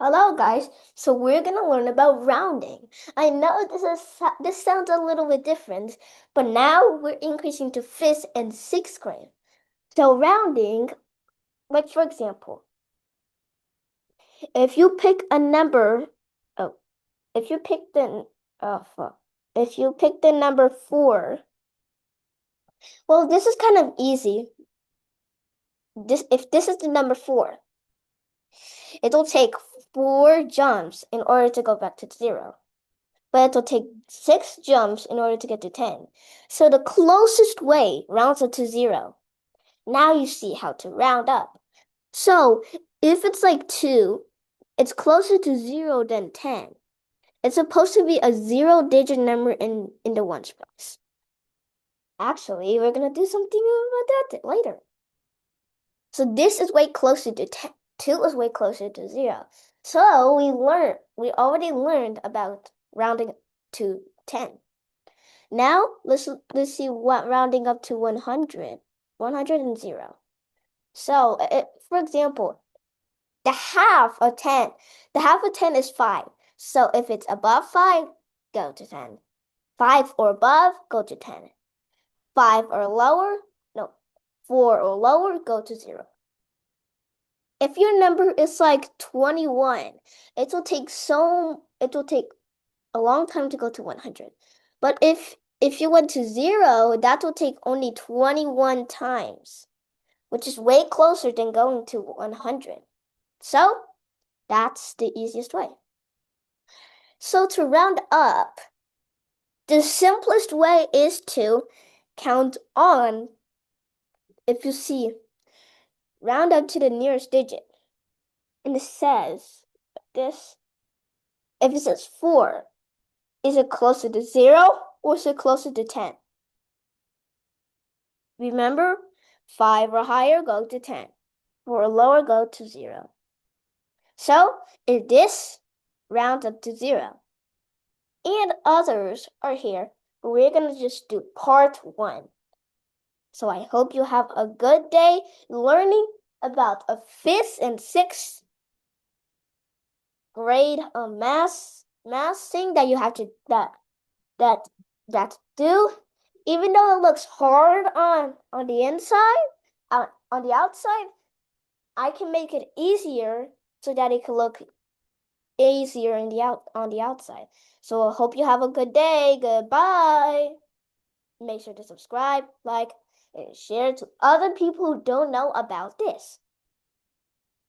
Hello guys, so we're gonna learn about rounding. I know this sounds a little bit different, but now we're increasing to fifth and sixth grade. So rounding, like for example, if you pick a number, oh, if you pick the if you pick the number 4, well, this is kind of easy. If this is the number 4, it'll take 4 jumps in order to go back to 0. But it'll take 6 jumps in order to get to 10. So the closest way rounds up to 0. Now you see how to round up. So if it's like 2, it's closer to 0 than 10. It's supposed to be a 0-digit number in the ones place. Actually, we're going to do something about that later. So this is way closer to 10. 2 is way closer to 0. So we already learned about rounding to 10. Now let's see what rounding up to 100. 100 and 0. So for example, the half of 10. The half of 10 is 5. So if it's above 5, go to 10. 5 or above, go to 10. 5 or lower, no. 4 or lower, go to 0. If your number is like 21, it will take a long time to go to 100. But if you went to 0, that will take only 21 times, which is way closer than going to 100. So that's the easiest way. So to round up, the simplest way is to count on, if you see, round up to the nearest digit. And it says this, if it says 4, is it closer to 0 or is it closer to 10? Remember, 5 or higher, go to 10. 4 or lower, go to 0. So, in this, round up to 0. And others are here, but we're going to just do part 1. So I hope you have a good day learning about a 5th and 6th grade math thing that you have to that do. Even though it looks hard on the inside, on the outside, I can make it easier so that it can look easier on the outside. So I hope you have a good day. Goodbye. Make sure to subscribe, like, and share to other people who don't know about this.